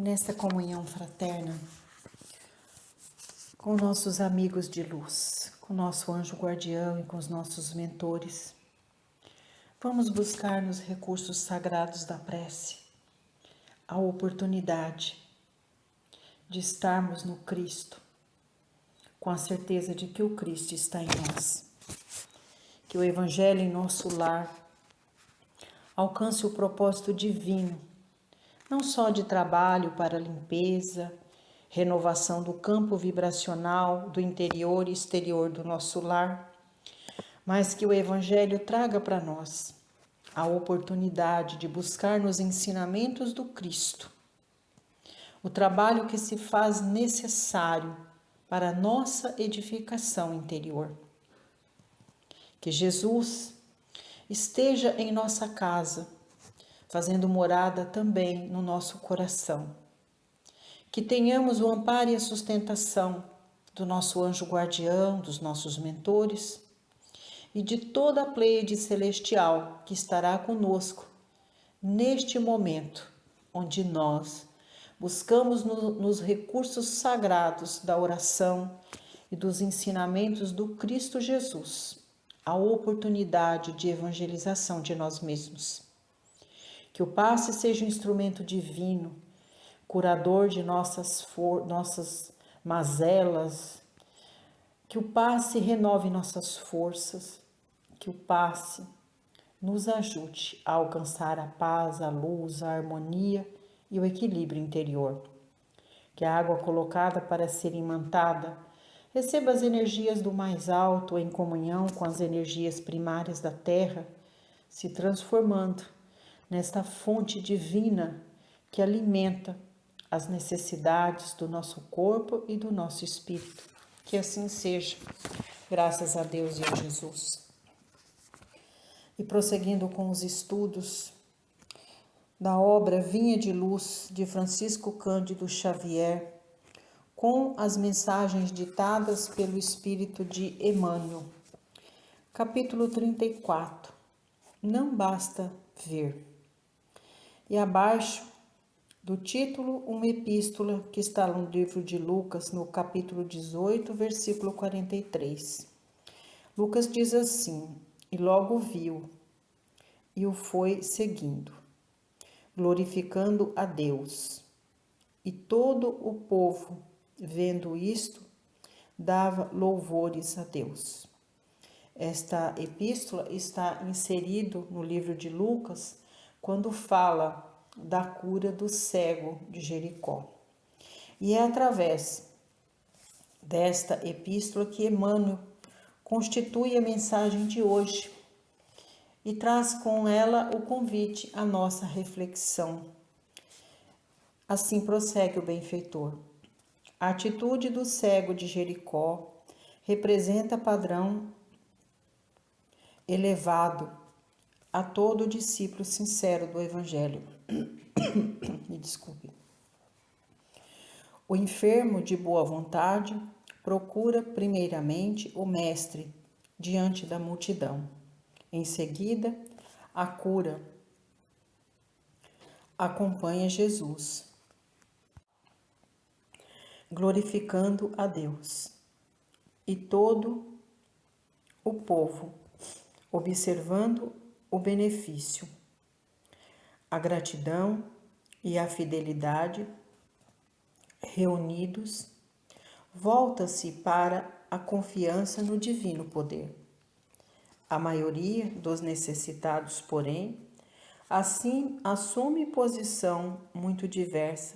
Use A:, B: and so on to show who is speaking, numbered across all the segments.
A: nesta comunhão fraterna com nossos amigos de luz, com nosso anjo guardião e com os nossos mentores. Vamos buscar nos recursos sagrados da prece a oportunidade de estarmos no Cristo, com a certeza de que o Cristo está em nós, que o Evangelho em nosso lar alcance o propósito divino, não só de trabalho para limpeza, renovação do campo vibracional do interior e exterior do nosso lar, mas que o Evangelho traga para nós a oportunidade de buscar nos ensinamentos do Cristo o trabalho que se faz necessário para a nossa edificação interior. Que Jesus esteja em nossa casa, fazendo morada também no nosso coração. Que tenhamos o amparo e a sustentação do nosso anjo guardião, dos nossos mentores e de toda a pleiade celestial que estará conosco neste momento onde nós buscamos nos recursos sagrados da oração e dos ensinamentos do Cristo Jesus a oportunidade de evangelização de nós mesmos. Que o passe seja um instrumento divino, curador de nossas mazelas, que o passe renove nossas forças, que o passe nos ajude a alcançar a paz, a luz, a harmonia e o equilíbrio interior. Que a água colocada para ser imantada receba as energias do mais alto em comunhão com as energias primárias da terra, se transformando nesta fonte divina que alimenta as necessidades do nosso corpo e do nosso espírito. Que assim seja, graças a Deus e a Jesus. E prosseguindo com os estudos da obra Vinha de Luz, de Francisco Cândido Xavier, com as mensagens ditadas pelo Espírito de Emmanuel. Capítulo 34. Não basta ver. E abaixo do título, uma epístola que está no livro de Lucas, no capítulo 18, versículo 43. Lucas diz assim: E logo viu, e o foi seguindo, glorificando a Deus. E todo o povo, vendo isto, dava louvores a Deus. Esta epístola está inserido no livro de Lucas, quando fala da cura do cego de Jericó. E é através desta epístola que Emmanuel constitui a mensagem de hoje e traz com ela o convite à nossa reflexão. Assim prossegue o benfeitor. A atitude do cego de Jericó representa padrão elevado a todo discípulo sincero do Evangelho. Me desculpe. O enfermo de boa vontade procura primeiramente o mestre diante da multidão. Em seguida, a cura acompanha Jesus, glorificando a Deus. E todo o povo, observando o benefício, a gratidão e a fidelidade, reunidos, volta-se para a confiança no divino poder. A maioria dos necessitados, porém, assim assume posição muito diversa.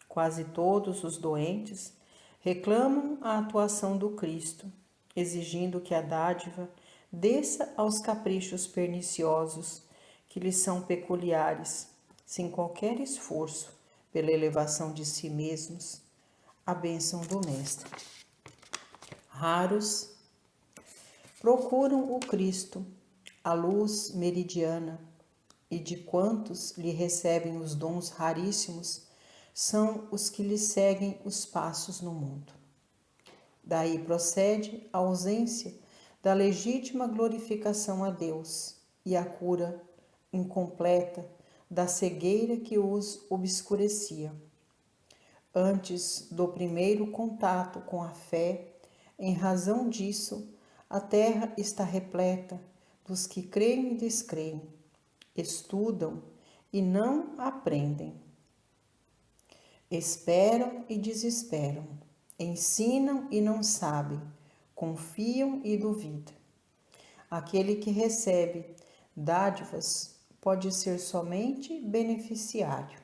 A: Quase todos os doentes reclamam a atuação do Cristo, exigindo que a dádiva desça aos caprichos perniciosos que lhes são peculiares, sem qualquer esforço pela elevação de si mesmos, a bênção do Mestre. Raros procuram o Cristo, a luz meridiana, e de quantos lhe recebem os dons raríssimos, são os que lhe seguem os passos no mundo. Daí procede a ausência da legítima glorificação a Deus e a cura incompleta da cegueira que os obscurecia. antes do primeiro contato com a fé. Em razão disso, a terra está repleta dos que creem e descreem, estudam e não aprendem, esperam e desesperam, ensinam e não sabem, confiam e duvidam. Aquele que recebe dádivas pode ser somente beneficiário.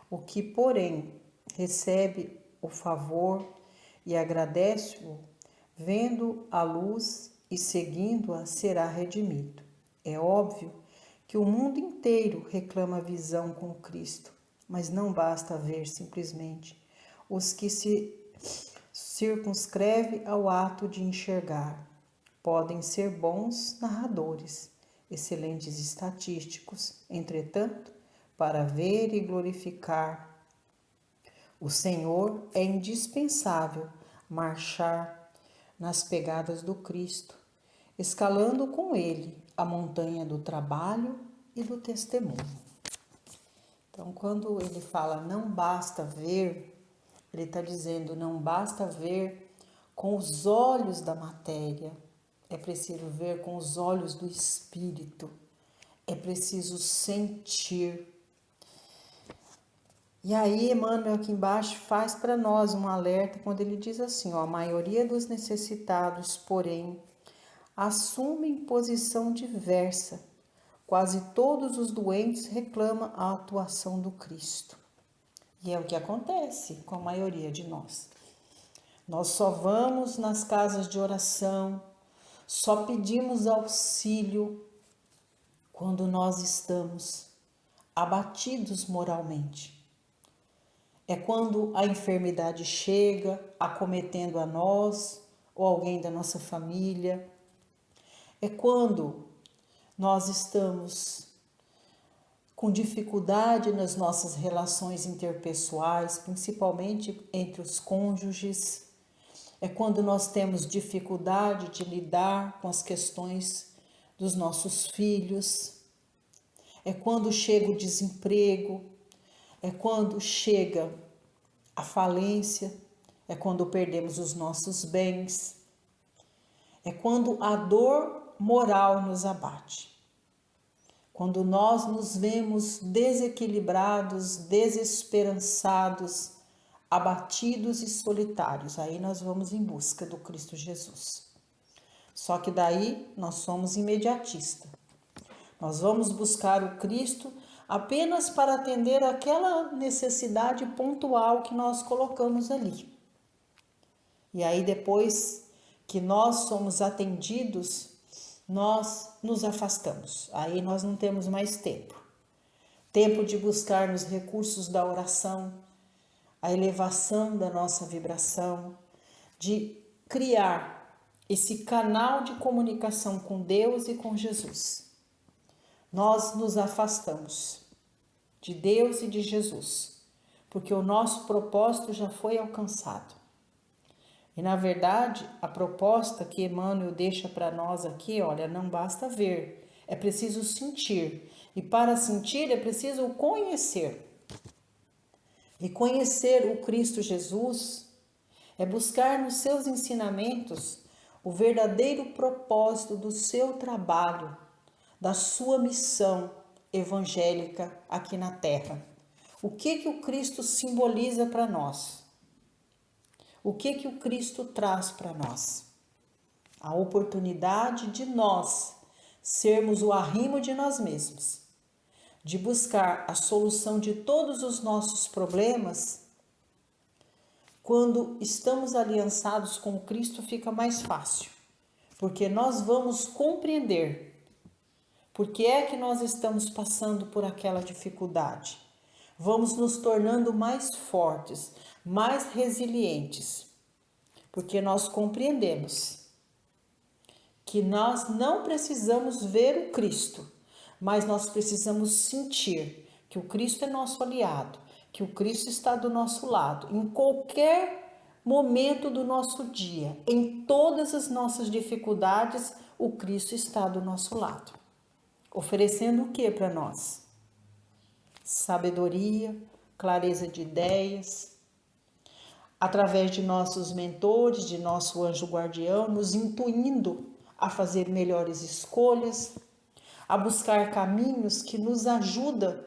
A: O que, porém, recebe o favor e agradece-o, vendo a luz e seguindo-a, será redimido. É óbvio que o mundo inteiro reclama visão com Cristo, mas não basta ver simplesmente os que se circunscreve ao ato de enxergar. Podem ser bons narradores, excelentes estatísticos, entretanto, para ver e glorificar o Senhor é indispensável marchar nas pegadas do Cristo, escalando com Ele a montanha do trabalho e do testemunho. Então, quando ele fala não basta ver, ele está dizendo não basta ver com os olhos da matéria, é preciso ver com os olhos do Espírito, é preciso sentir. E aí, Emmanuel aqui embaixo faz para nós um alerta quando ele diz assim, ó, a maioria dos necessitados, porém, assumem posição diversa. Quase todos os doentes reclamam a atuação do Cristo. E é o que acontece com a maioria de nós. Nós só vamos nas casas de oração, só pedimos auxílio quando nós estamos abatidos moralmente. É quando a enfermidade chega, acometendo a nós ou alguém da nossa família. É quando nós estamos com dificuldade nas nossas relações interpessoais, principalmente entre os cônjuges. É quando nós temos dificuldade de lidar com as questões dos nossos filhos. É quando chega o desemprego. É quando chega a falência, é quando perdemos os nossos bens, é quando a dor moral nos abate, quando nós nos vemos desequilibrados, desesperançados, abatidos e solitários, aí nós vamos em busca do Cristo Jesus. Só que daí nós somos imediatistas. Nós vamos buscar o Cristo apenas para atender aquela necessidade pontual que nós colocamos ali. E aí depois que nós somos atendidos, nós nos afastamos. Aí nós não temos mais tempo. Tempo de buscar nos recursos da oração, a elevação da nossa vibração, de criar esse canal de comunicação com Deus e com Jesus. Nós nos afastamos de Deus e de Jesus, porque o nosso propósito já foi alcançado. E na verdade, a proposta que Emmanuel deixa para nós aqui, olha, não basta ver, é preciso sentir. E para sentir é preciso conhecer. E conhecer o Cristo Jesus é buscar nos seus ensinamentos o verdadeiro propósito do seu trabalho, da sua missão evangélica aqui na Terra. O que o Cristo simboliza para nós? O que o Cristo traz para nós? A oportunidade de nós sermos o arrimo de nós mesmos, de buscar a solução de todos os nossos problemas. Quando estamos aliançados com Cristo, fica mais fácil, porque nós vamos compreender por que é que nós estamos passando por aquela dificuldade. Vamos nos tornando mais fortes, mais resilientes, porque nós compreendemos que nós não precisamos ver o Cristo, mas nós precisamos sentir que o Cristo é nosso aliado, que o Cristo está do nosso lado, em qualquer momento do nosso dia, em todas as nossas dificuldades, o Cristo está do nosso lado. Oferecendo o que para nós? Sabedoria, clareza de ideias, através de nossos mentores, de nosso anjo guardião, nos intuindo a fazer melhores escolhas, a buscar caminhos que nos ajudam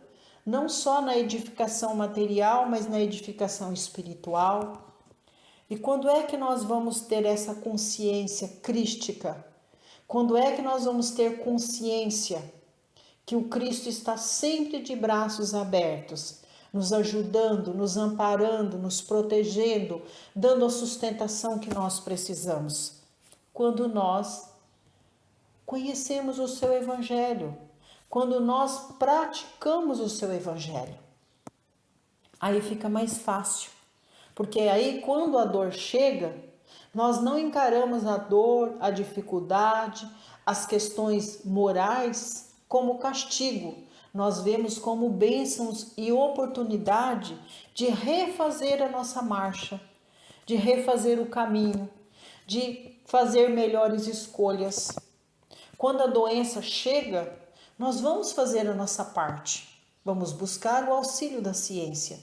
A: não só na edificação material, mas na edificação espiritual. E quando é que nós vamos ter essa consciência crística? Quando é que nós vamos ter consciência que o Cristo está sempre de braços abertos, nos ajudando, nos amparando, nos protegendo, dando a sustentação que nós precisamos? Quando nós conhecemos o seu Evangelho, quando nós praticamos o seu Evangelho. Aí fica mais fácil, porque aí quando a dor chega, nós não encaramos a dor, a dificuldade, as questões morais como castigo. Nós vemos como bênçãos e oportunidade de refazer a nossa marcha, de refazer o caminho, de fazer melhores escolhas. Quando a doença chega, nós vamos fazer a nossa parte. Vamos buscar o auxílio da ciência.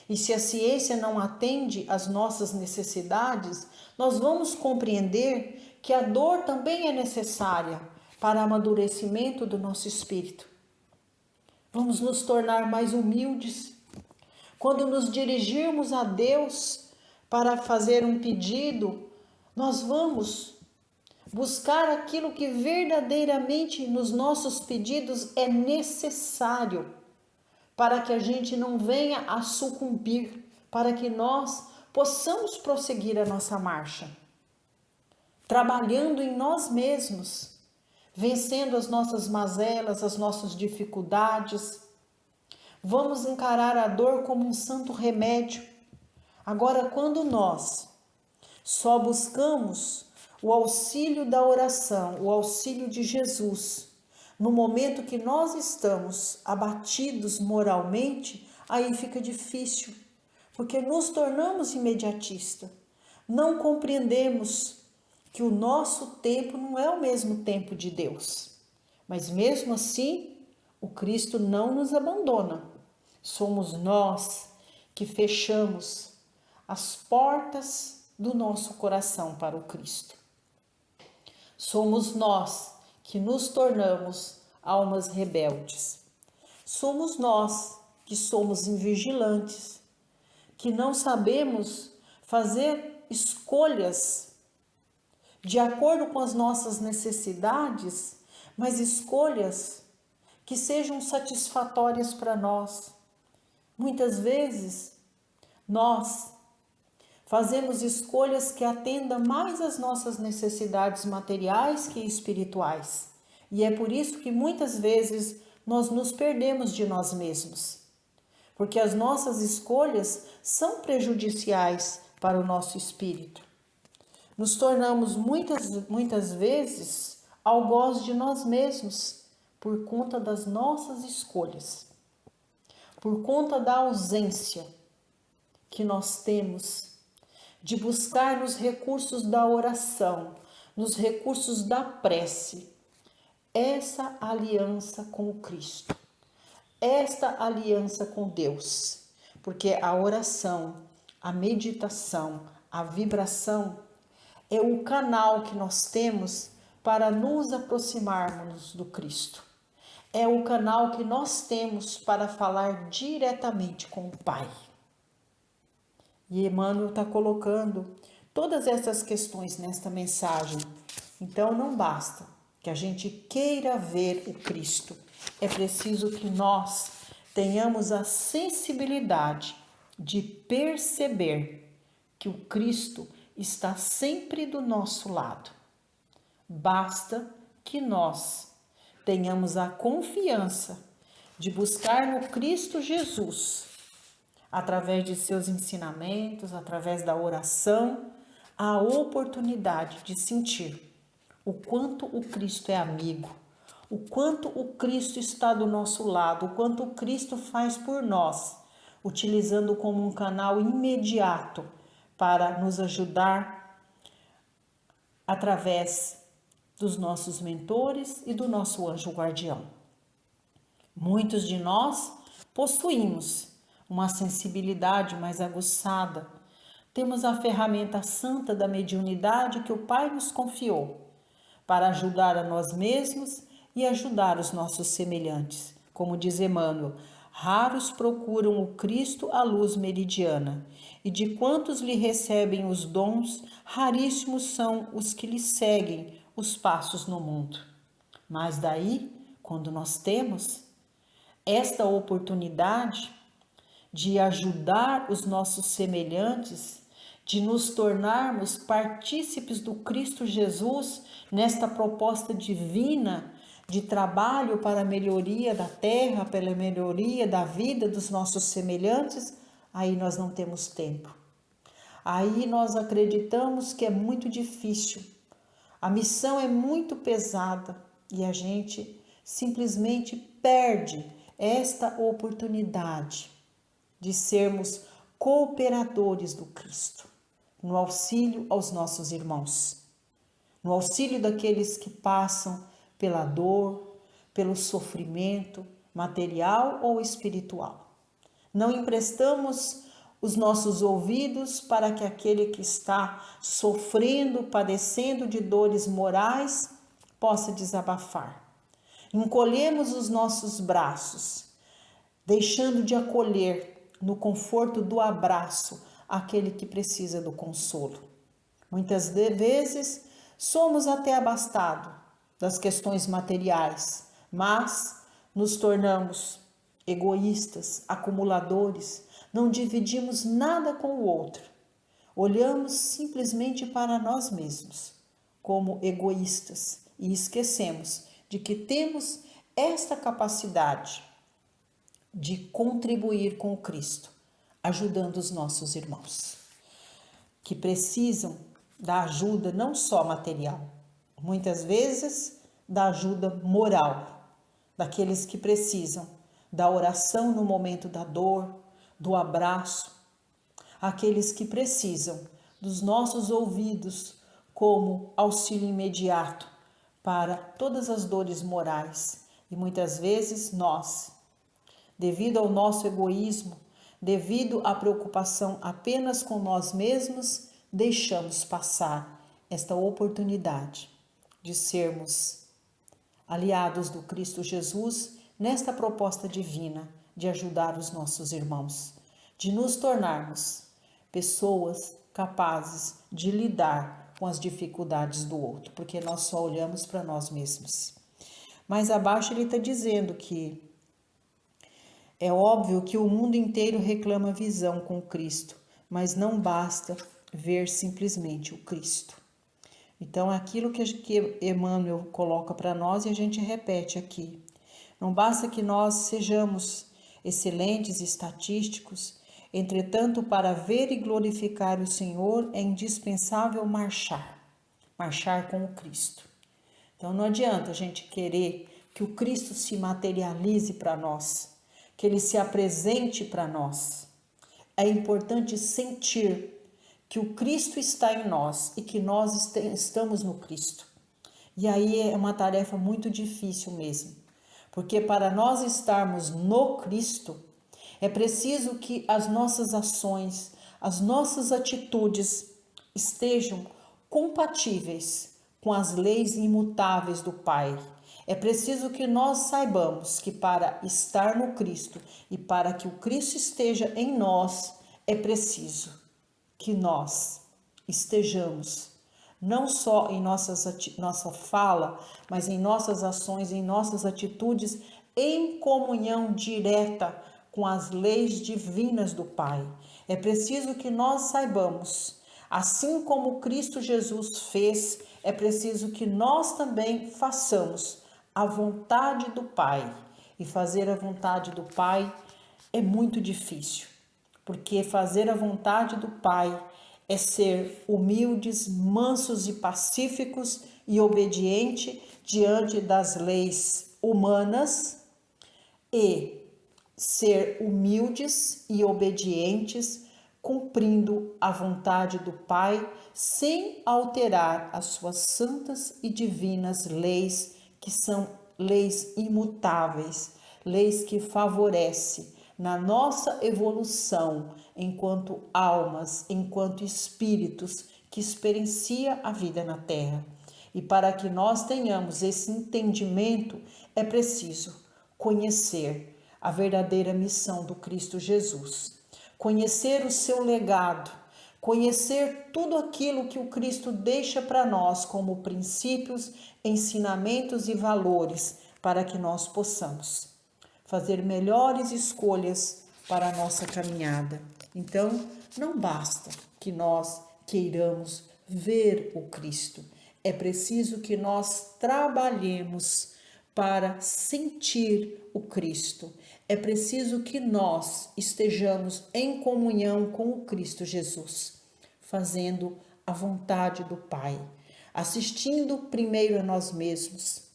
A: E se a ciência não atende às nossas necessidades, nós vamos compreender que a dor também é necessária para o amadurecimento do nosso espírito. Vamos nos tornar mais humildes. Quando nos dirigirmos a Deus para fazer um pedido, nós vamos buscar aquilo que verdadeiramente nos nossos pedidos é necessário para que a gente não venha a sucumbir, para que nós possamos prosseguir a nossa marcha, trabalhando em nós mesmos, vencendo as nossas mazelas, as nossas dificuldades. Vamos encarar a dor como um santo remédio. Agora, quando nós só buscamos o auxílio da oração, o auxílio de Jesus, no momento que nós estamos abatidos moralmente, aí fica difícil, porque nos tornamos imediatistas. Não compreendemos que o nosso tempo não é o mesmo tempo de Deus. Mas mesmo assim, o Cristo não nos abandona. Somos nós que fechamos as portas do nosso coração para o Cristo. Somos nós que nos tornamos almas rebeldes. Somos nós que somos invigilantes, que não sabemos fazer escolhas de acordo com as nossas necessidades, mas escolhas que sejam satisfatórias para nós. Muitas vezes, nós fazemos escolhas que atendam mais às nossas necessidades materiais que espirituais. E é por isso que muitas vezes nós nos perdemos de nós mesmos. Porque as nossas escolhas são prejudiciais para o nosso espírito. Nos tornamos muitas vezes algoz de nós mesmos por conta das nossas escolhas. Por conta da ausência que nós temos de buscar nos recursos da oração, nos recursos da prece, essa aliança com o Cristo, esta aliança com Deus, porque a oração, a meditação, a vibração é o canal que nós temos para nos aproximarmos do Cristo. É o canal que nós temos para falar diretamente com o Pai. E Emmanuel está colocando todas essas questões nesta mensagem. Então não basta que a gente queira ver o Cristo. É preciso que nós tenhamos a sensibilidade de perceber que o Cristo está sempre do nosso lado. Basta que nós tenhamos a confiança de buscar no Cristo Jesus, através de seus ensinamentos, através da oração, a oportunidade de sentir o quanto o Cristo é amigo, o quanto o Cristo está do nosso lado, o quanto o Cristo faz por nós, utilizando como um canal imediato para nos ajudar através dos nossos mentores e do nosso anjo guardião. Muitos de nós possuímos uma sensibilidade mais aguçada temos a ferramenta santa da mediunidade que o Pai nos confiou para ajudar a nós mesmos e ajudar os nossos semelhantes. Como diz Emmanuel, raros procuram o Cristo à luz meridiana, e de quantos lhe recebem os dons, raríssimos são os que lhe seguem os passos no mundo. Mas daí, quando nós temos esta oportunidade de ajudar os nossos semelhantes, de nos tornarmos partícipes do Cristo Jesus nesta proposta divina de trabalho para a melhoria da terra, pela melhoria da vida dos nossos semelhantes, aí nós não temos tempo. Aí nós acreditamos que é muito difícil, a missão é muito pesada e a gente simplesmente perde esta oportunidade de sermos cooperadores do Cristo, no auxílio aos nossos irmãos, no auxílio daqueles que passam pela dor, pelo sofrimento material ou espiritual. Não emprestamos os nossos ouvidos para que aquele que está sofrendo, padecendo de dores morais, possa desabafar. Encolhemos os nossos braços, deixando de acolher no conforto do abraço aquele que precisa do consolo. Muitas vezes somos até abastados das questões materiais, mas nos tornamos egoístas, acumuladores, não dividimos nada com o outro. Olhamos simplesmente para nós mesmos, como egoístas, e esquecemos de que temos esta capacidade de contribuir com o Cristo, ajudando os nossos irmãos, que precisam da ajuda não só material, muitas vezes da ajuda moral, daqueles que precisam da oração no momento da dor, do abraço, aqueles que precisam dos nossos ouvidos como auxílio imediato para todas as dores morais. E muitas vezes nós, devido ao nosso egoísmo, devido à preocupação apenas com nós mesmos, deixamos passar esta oportunidade de sermos aliados do Cristo Jesus nesta proposta divina de ajudar os nossos irmãos, de nos tornarmos pessoas capazes de lidar com as dificuldades do outro, porque nós só olhamos para nós mesmos. Mais abaixo ele está dizendo que é óbvio que o mundo inteiro reclama visão com Cristo, mas não basta ver simplesmente o Cristo. Então, aquilo que Emmanuel coloca para nós e a gente repete aqui. Não basta que nós sejamos excelentes estatísticos, entretanto, para ver e glorificar o Senhor é indispensável marchar com o Cristo. Então, não adianta a gente querer que o Cristo se materialize para nós, que ele se apresente para nós. É importante sentir que o Cristo está em nós e que nós estamos no Cristo. E aí é uma tarefa muito difícil mesmo, porque para nós estarmos no Cristo, é preciso que as nossas ações, as nossas atitudes estejam compatíveis com as leis imutáveis do Pai. É preciso que nós saibamos que para estar no Cristo e para que o Cristo esteja em nós, é preciso que nós estejamos não só em nossa fala, mas em nossas ações, em nossas atitudes, em comunhão direta com as leis divinas do Pai. É preciso que nós saibamos, assim como Cristo Jesus fez, é preciso que nós também façamos a vontade do Pai. E fazer a vontade do Pai é muito difícil, porque fazer a vontade do Pai é ser humildes, mansos e pacíficos e obediente diante das leis humanas e ser humildes e obedientes cumprindo a vontade do Pai sem alterar as suas santas e divinas leis, que são leis imutáveis, leis que favorecem na nossa evolução enquanto almas, enquanto espíritos que experiencia a vida na Terra. E para que nós tenhamos esse entendimento, é preciso conhecer a verdadeira missão do Cristo Jesus, conhecer o seu legado, conhecer tudo aquilo que o Cristo deixa para nós como princípios, ensinamentos e valores, para que nós possamos fazer melhores escolhas para a nossa caminhada. Então, não basta que nós queiramos ver o Cristo, é preciso que nós trabalhemos para sentir o Cristo. É preciso que nós estejamos em comunhão com o Cristo Jesus, fazendo a vontade do Pai, assistindo primeiro a nós mesmos,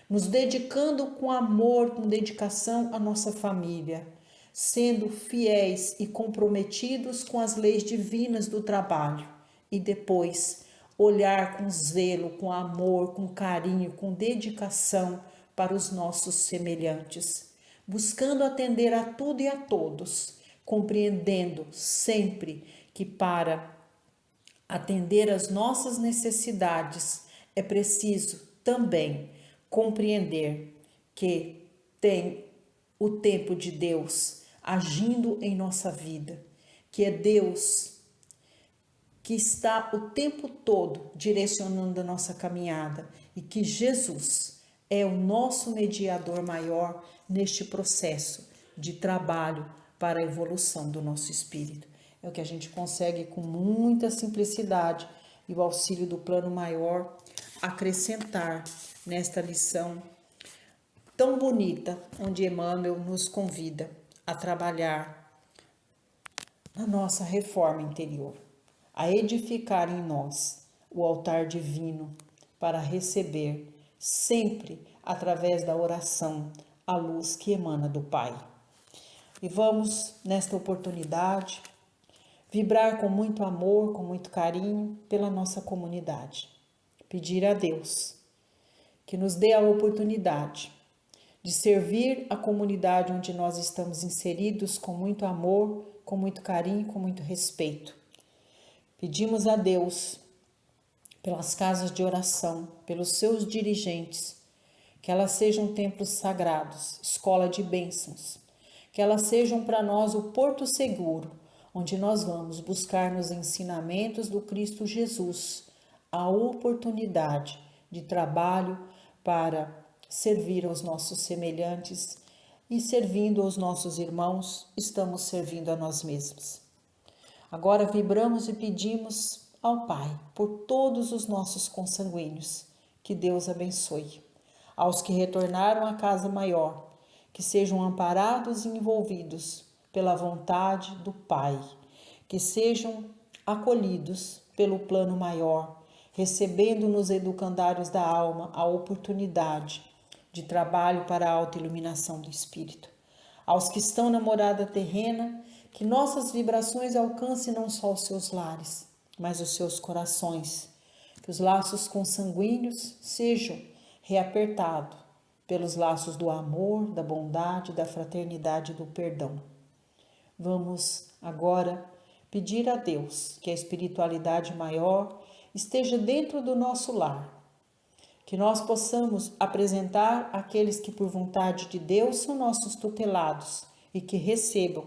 A: nos dedicando com amor, com dedicação à nossa família, sendo fiéis e comprometidos com as leis divinas do trabalho e depois olhar com zelo, com amor, com carinho, com dedicação para os nossos semelhantes, buscando atender a tudo e a todos, compreendendo sempre que para atender às nossas necessidades é preciso também compreender que tem o tempo de Deus agindo em nossa vida, que é Deus que está o tempo todo direcionando a nossa caminhada e que Jesus é o nosso mediador maior neste processo de trabalho para a evolução do nosso espírito. É o que a gente consegue com muita simplicidade e o auxílio do plano maior acrescentar nesta lição tão bonita, onde Emmanuel nos convida a trabalhar na nossa reforma interior, a edificar em nós o altar divino para receber sempre através da oração a luz que emana do Pai. E vamos, nesta oportunidade, vibrar com muito amor, com muito carinho pela nossa comunidade. Pedir a Deus que nos dê a oportunidade de servir a comunidade onde nós estamos inseridos com muito amor, com muito carinho, com muito respeito. Pedimos a Deus pelas casas de oração, pelos seus dirigentes, que elas sejam templos sagrados, escola de bênçãos, que elas sejam para nós o porto seguro, onde nós vamos buscar nos ensinamentos do Cristo Jesus a oportunidade de trabalho para servir aos nossos semelhantes e servindo aos nossos irmãos, estamos servindo a nós mesmos. Agora vibramos e pedimos ao Pai por todos os nossos consanguíneos, que Deus abençoe. Aos que retornaram à casa maior, que sejam amparados e envolvidos pela vontade do Pai, que sejam acolhidos pelo plano maior, recebendo nos educandários da alma a oportunidade de trabalho para a autoiluminação do espírito. Aos que estão na morada terrena, que nossas vibrações alcancem não só os seus lares, mas os seus corações, que os laços consanguíneos sejam reapertados pelos laços do amor, da bondade, da fraternidade e do perdão. Vamos agora pedir a Deus que a espiritualidade maior esteja dentro do nosso lar, que nós possamos apresentar aqueles que por vontade de Deus são nossos tutelados e que recebam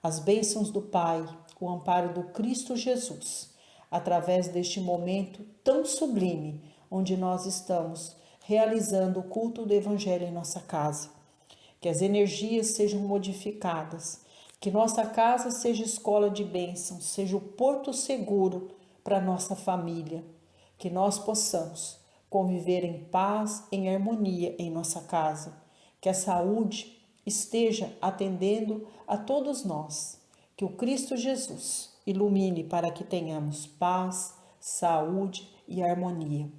A: as bênçãos do Pai, o amparo do Cristo Jesus, através deste momento tão sublime, onde nós estamos realizando o culto do Evangelho em nossa casa. Que as energias sejam modificadas, que nossa casa seja escola de bênçãos, seja o porto seguro para nossa família, que nós possamos conviver em paz, em harmonia em nossa casa, que a saúde esteja atendendo a todos nós, que o Cristo Jesus ilumine para que tenhamos paz, saúde e harmonia.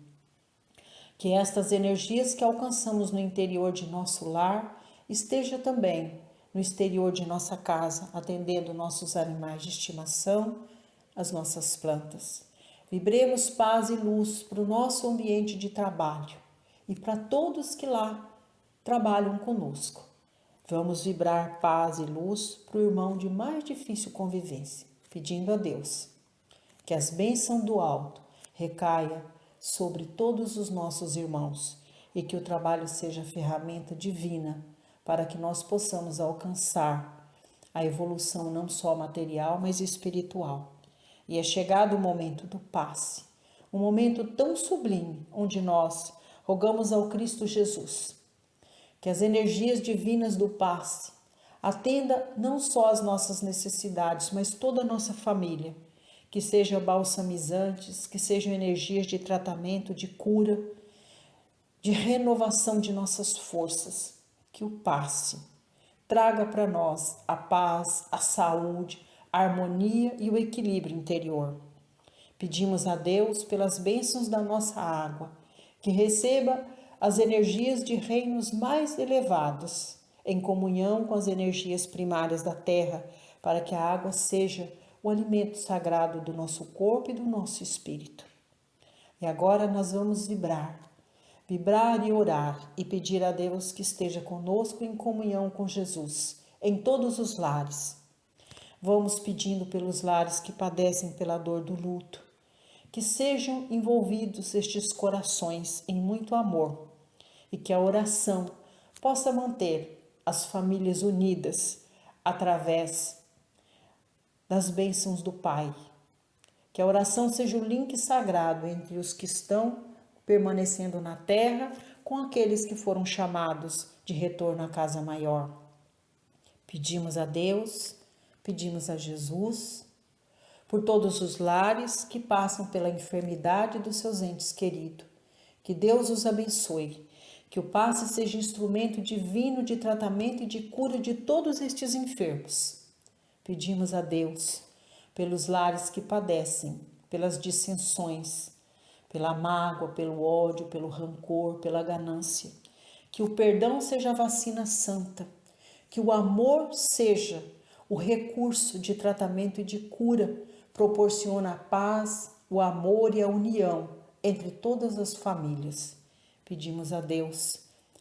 A: Que estas energias que alcançamos no interior de nosso lar esteja também no exterior de nossa casa, atendendo nossos animais de estimação, as nossas plantas. Vibremos paz e luz para o nosso ambiente de trabalho e para todos que lá trabalham conosco. Vamos vibrar paz e luz para o irmão de mais difícil convivência, pedindo a Deus que as bênçãos do alto recaia sobre todos os nossos irmãos e que o trabalho seja ferramenta divina para que nós possamos alcançar a evolução não só material, mas espiritual. E é chegado o momento do passe, um momento tão sublime onde nós rogamos ao Cristo Jesus que as energias divinas do passe atenda não só às nossas necessidades, mas toda a nossa família, que sejam balsamizantes, que sejam energias de tratamento, de cura, de renovação de nossas forças, que o passe traga para nós a paz, a saúde, a harmonia e o equilíbrio interior. Pedimos a Deus pelas bênçãos da nossa água, que receba as energias de reinos mais elevados, em comunhão com as energias primárias da terra, para que a água seja o alimento sagrado do nosso corpo e do nosso espírito. E agora nós vamos vibrar e orar e pedir a Deus que esteja conosco em comunhão com Jesus, em todos os lares. Vamos pedindo pelos lares que padecem pela dor do luto, que sejam envolvidos estes corações em muito amor e que a oração possa manter as famílias unidas através das bênçãos do Pai. Que a oração seja o link sagrado entre os que estão permanecendo na terra com aqueles que foram chamados de retorno à casa maior. Pedimos a Deus, pedimos a Jesus, por todos os lares que passam pela enfermidade dos seus entes queridos. Que Deus os abençoe, que o passe seja instrumento divino de tratamento e de cura de todos estes enfermos. Pedimos a Deus pelos lares que padecem, pelas dissensões, pela mágoa, pelo ódio, pelo rancor, pela ganância. Que o perdão seja a vacina santa, que o amor seja o recurso de tratamento e de cura, proporciona a paz, o amor e a união entre todas as famílias. Pedimos a Deus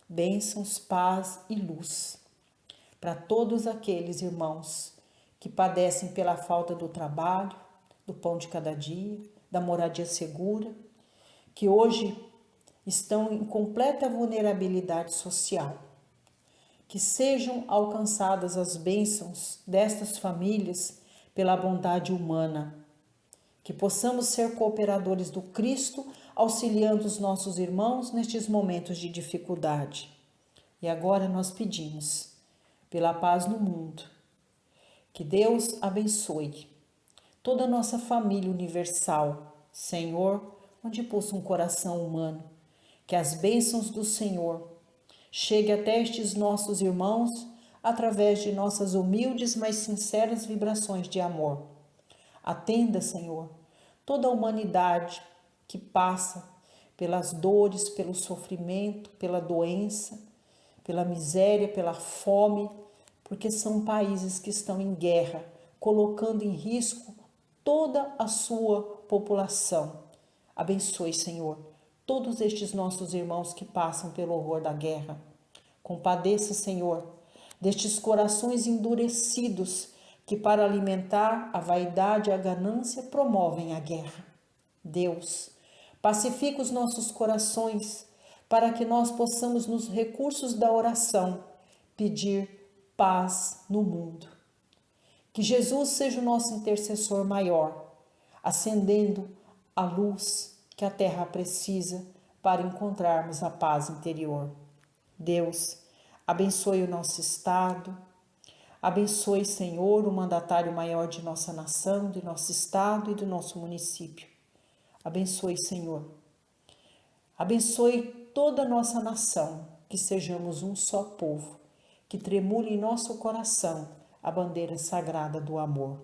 A: bênçãos, paz e luz para todos aqueles irmãos que padecem pela falta do trabalho, do pão de cada dia, da moradia segura, que hoje estão em completa vulnerabilidade social. Que sejam alcançadas as bênçãos destas famílias pela bondade humana. Que possamos ser cooperadores do Cristo, auxiliando os nossos irmãos nestes momentos de dificuldade. E agora nós pedimos pela paz no mundo. Que Deus abençoe toda a nossa família universal, Senhor, onde pulsa um coração humano. Que as bênçãos do Senhor chegue até estes nossos irmãos através de nossas humildes, mas sinceras vibrações de amor. Atenda, Senhor, toda a humanidade que passa pelas dores, pelo sofrimento, pela doença, pela miséria, pela fome, porque são países que estão em guerra, colocando em risco toda a sua população. Abençoe, Senhor, todos estes nossos irmãos que passam pelo horror da guerra. Compadeça, Senhor, destes corações endurecidos que, para alimentar a vaidade e a ganância, promovem a guerra. Deus, pacifica os nossos corações para que nós possamos, nos recursos da oração, pedir paz no mundo. Que Jesus seja o nosso intercessor maior, acendendo a luz que a terra precisa para encontrarmos a paz interior. Deus, abençoe o nosso Estado, abençoe, Senhor, o mandatário maior de nossa nação, de nosso Estado e do nosso município. Abençoe, Senhor. Abençoe toda a nossa nação, que sejamos um só povo, que tremule em nosso coração a bandeira sagrada do amor.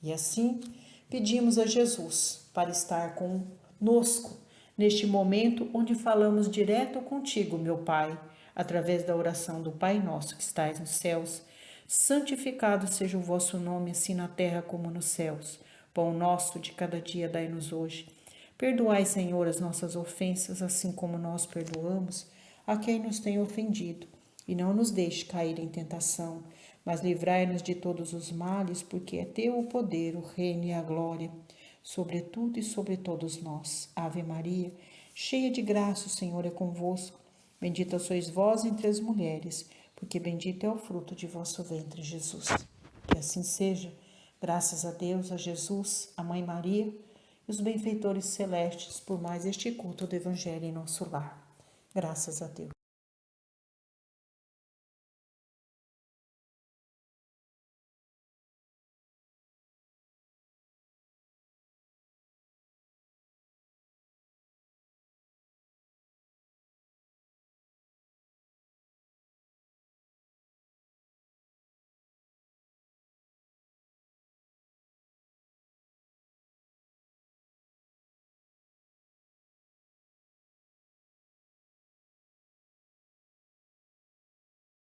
A: E assim, pedimos a Jesus para estar conosco neste momento onde falamos direto contigo, meu Pai, através da oração do Pai Nosso que estais nos céus. Santificado seja o vosso nome, assim na terra como nos céus. Pão nosso de cada dia dai-nos hoje. Perdoai, Senhor, as nossas ofensas, assim como nós perdoamos a quem nos tem ofendido. e não nos deixe cair em tentação, mas livrai-nos de todos os males, porque é teu o poder, o reino e a glória, sobre tudo e sobre todos nós. Ave Maria, cheia de graça, o Senhor é convosco. Bendita sois vós entre as mulheres, porque bendito é o fruto de vosso ventre, Jesus. Que assim seja, graças a Deus, a Jesus, a Mãe Maria e os benfeitores celestes por mais este culto do Evangelho em nosso lar. Graças a Deus.